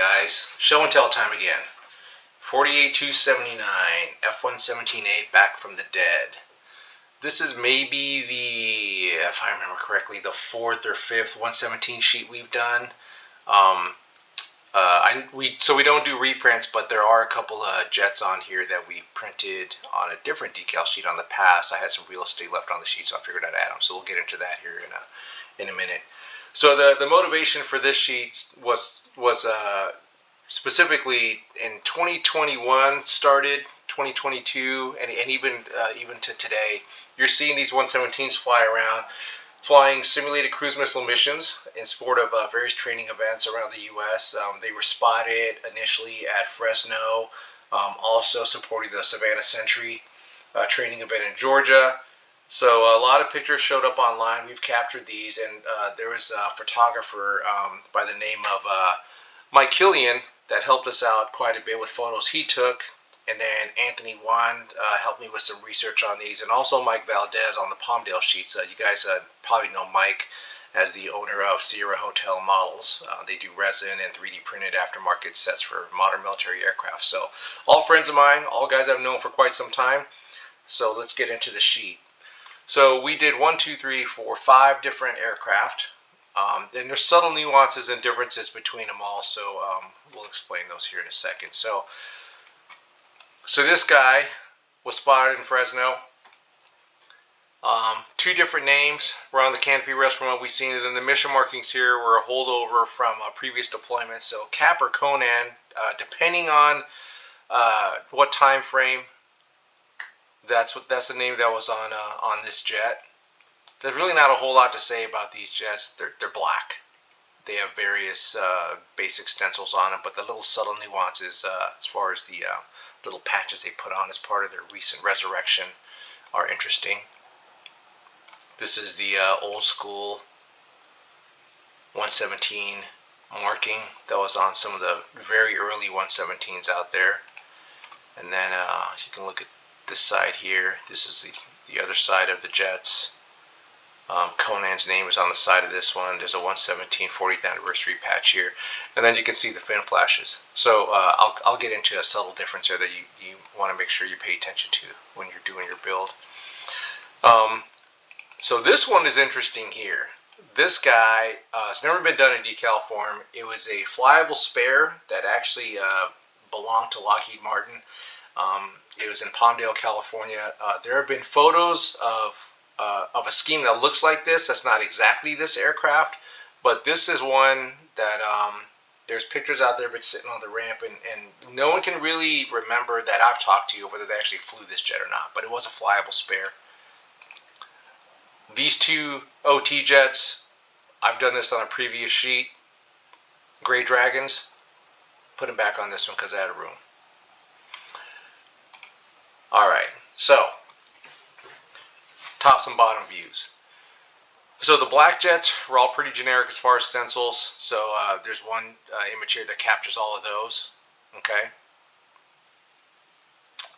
guys, show and tell time again. 48279 F-117A back from the dead. This is maybe the, if I remember correctly, the fourth or fifth 117 sheet we've done. So we don't do reprints, but there are a couple of jets on here that we printed on a different decal sheet on the past. I had some real estate left on the sheet, so I figured I'd add them. So we'll get into that here in a minute. So the motivation for this sheet was specifically in 2021 started, 2022, and even to today. You're seeing these 117s fly around, flying simulated cruise missile missions in support of various training events around the U.S. They were spotted initially at Fresno, also supporting the Savannah Sentry training event in Georgia. So a lot of pictures showed up online. We've captured these, and there was a photographer by the name of Mike Killian that helped us out quite a bit with photos he took. And then Anthony Wan helped me with some research on these, and also Mike Valdez on the Palmdale sheets. You guys probably know Mike as the owner of Sierra Hotel Models. They do resin and 3D printed aftermarket sets for modern military aircraft. So all friends of mine, all guys I've known for quite some time. So let's get into the sheet. So we did 5 different aircraft. And there's subtle nuances and differences between them all, so we'll explain those here in a second. So this guy was spotted in Fresno. 2 different names were on the canopy rest from what we've seen, and then the mission markings here were a holdover from previous deployments. So Cap or Conan, depending on what time frame, that's the name that was on this jet. There's really not a whole lot to say about these jets. They're black. They have various basic stencils on them, but the little subtle nuances as far as the little patches they put on as part of their recent resurrection are interesting. This is the old school 117 marking that was on some of the very early 117s out there. And then you can look at this side here. This is the other side of the jets. Conan's name is on the side of this one. There's a 117 40th anniversary patch here, and then you can see the fin flashes. So I'll get into a subtle difference there that you want to make sure you pay attention to when you're doing your build. So this one is interesting here. This guy has never been done in decal form. It was a flyable spare that actually belonged to Lockheed Martin. It was in Palmdale, California. There have been photos of a scheme that looks like this. That's not exactly this aircraft, but this is one that there's pictures out there of it sitting on the ramp, and no one can really remember that I've talked to you whether they actually flew this jet or not, but it was a flyable spare. These 2 OT jets, I've done this on a previous sheet. Gray Dragons, put them back on this one because I had a room. Alright, so tops and bottom views. So the black jets were all pretty generic as far as stencils. So there's one image here that captures all of those. Okay.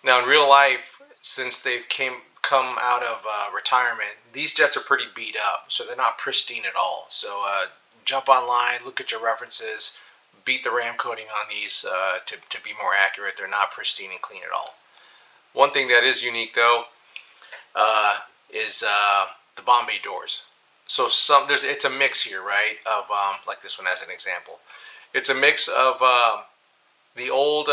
Now in real life, since they've come out of retirement, these jets are pretty beat up. So they're not pristine at all. So jump online, look at your references, beat the ram coating on these to be more accurate. They're not pristine and clean at all. One thing that is unique though, is the bomb bay doors. So it's a mix here, right? Of like this one as an example. It's a mix of the old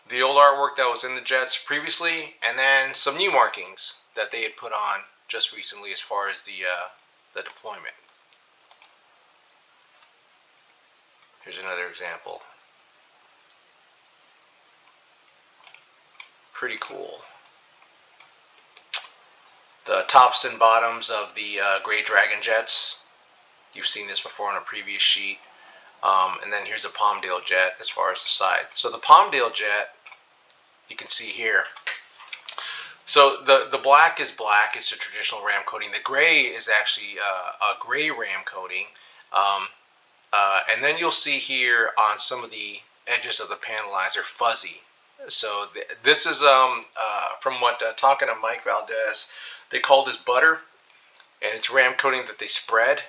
artwork that was in the jets previously, and then some new markings that they had put on just recently as far as the deployment. Here's another example. Pretty cool. The tops and bottoms of the Gray Dragon jets. You've seen this before on a previous sheet. And then here's a Palmdale jet as far as the side. So the Palmdale jet, you can see here. So the black is black. It's a traditional ram coating. The gray is actually a gray ram coating. And then you'll see here on some of the edges of the panel lines, they're fuzzy. So this is from what talking to Mike Valdez, they call this butter, and it's ram coating that they spread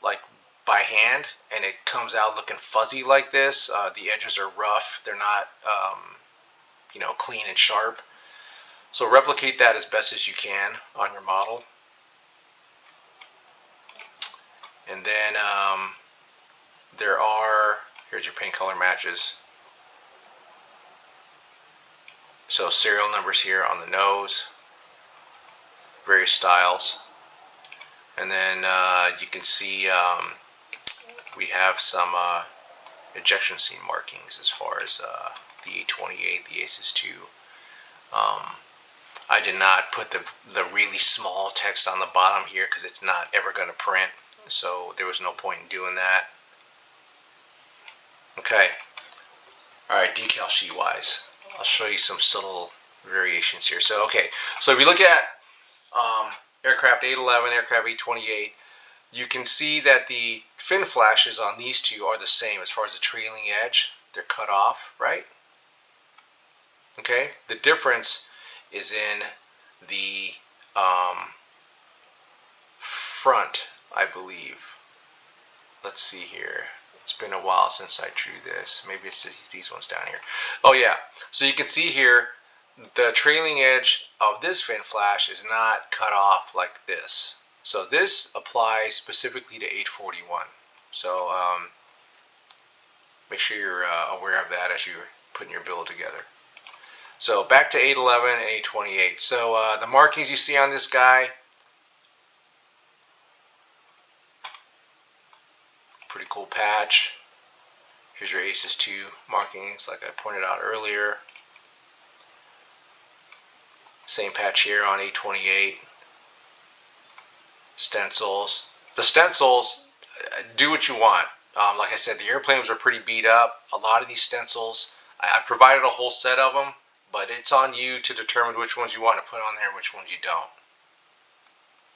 like by hand, and it comes out looking fuzzy like this. The edges are rough. They're not, clean and sharp. So replicate that as best as you can on your model. And then here's your paint color matches. So serial numbers here on the nose, various styles. And then you can see we have some ejection scene markings as far as the A28, the Aces 2. I did not put the really small text on the bottom here because it's not ever going to print, so there was no point in doing that. Okay, alright, decal sheet wise, I'll show you some subtle variations here. So okay, so if you look at aircraft 811, aircraft 828, you can see that the fin flashes on these two are the same as far as the trailing edge. They're cut off, right? Okay, the difference is in the front, I believe. Let's see here. It's been a while since I drew this. Maybe it's these ones down here. Oh yeah, so you can see here the trailing edge of this fin flash is not cut off like this. So this applies specifically to 841. So make sure you're aware of that as you're putting your build together. So back to 811 and 828. So the markings you see on this guy, pretty cool patch. Here's your Aces 2 markings like I pointed out earlier. Same patch here on 828. Stencils. The stencils, do what you want. Like I said, the airplanes are pretty beat up. A lot of these stencils, I provided a whole set of them, but it's on you to determine which ones you want to put on there and which ones you don't.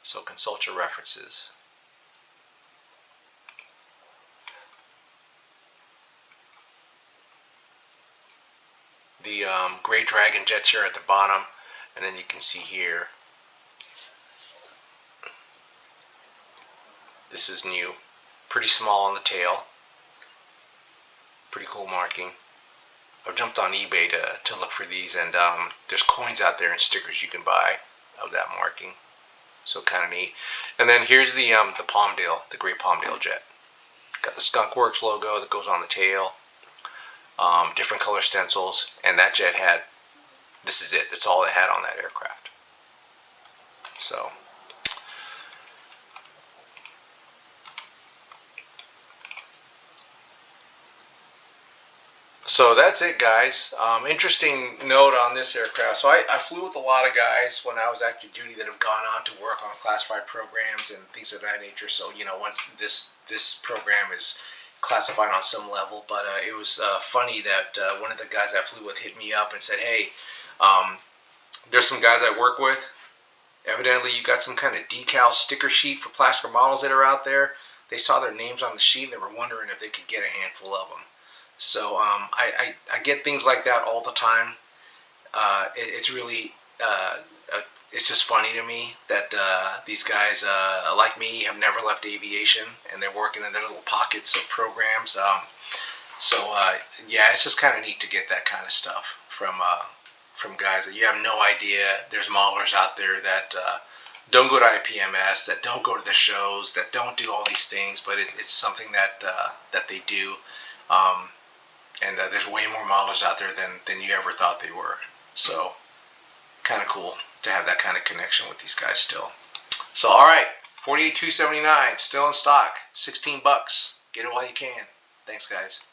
So consult your references. The gray dragon jets here at the bottom, and then you can see here, this is new, pretty small on the tail, pretty cool marking. I've jumped on eBay to look for these, and there's coins out there and stickers you can buy of that marking, so kind of neat. And then here's the Palmdale, the gray Palmdale jet. Got the Skunk Works logo that goes on the tail. Different color stencils, and that jet had, this is it, that's all it had on that aircraft. So that's it, guys. Interesting note on this aircraft. So I flew with a lot of guys when I was active duty that have gone on to work on classified programs and things of that nature. So once this program is classified on some level, but it was funny that one of the guys I flew with hit me up and said, hey, there's some guys I work with. Evidently you got some kind of decal sticker sheet for plastic models that are out there. They saw their names on the sheet and they were wondering if they could get a handful of them. So I get things like that all the time. It's really it's just funny to me that these guys like me have never left aviation and they're working in their little pockets of programs. Yeah, it's just kind of neat to get that kind of stuff from guys that you have no idea. There's modelers out there that don't go to IPMS, that don't go to the shows, that don't do all these things, but it's something that that they do. And there's way more modelers out there than you ever thought they were. So kind of cool to have that kind of connection with these guys still. So alright, 48279 still in stock, $16. Get it while you can. Thanks, guys.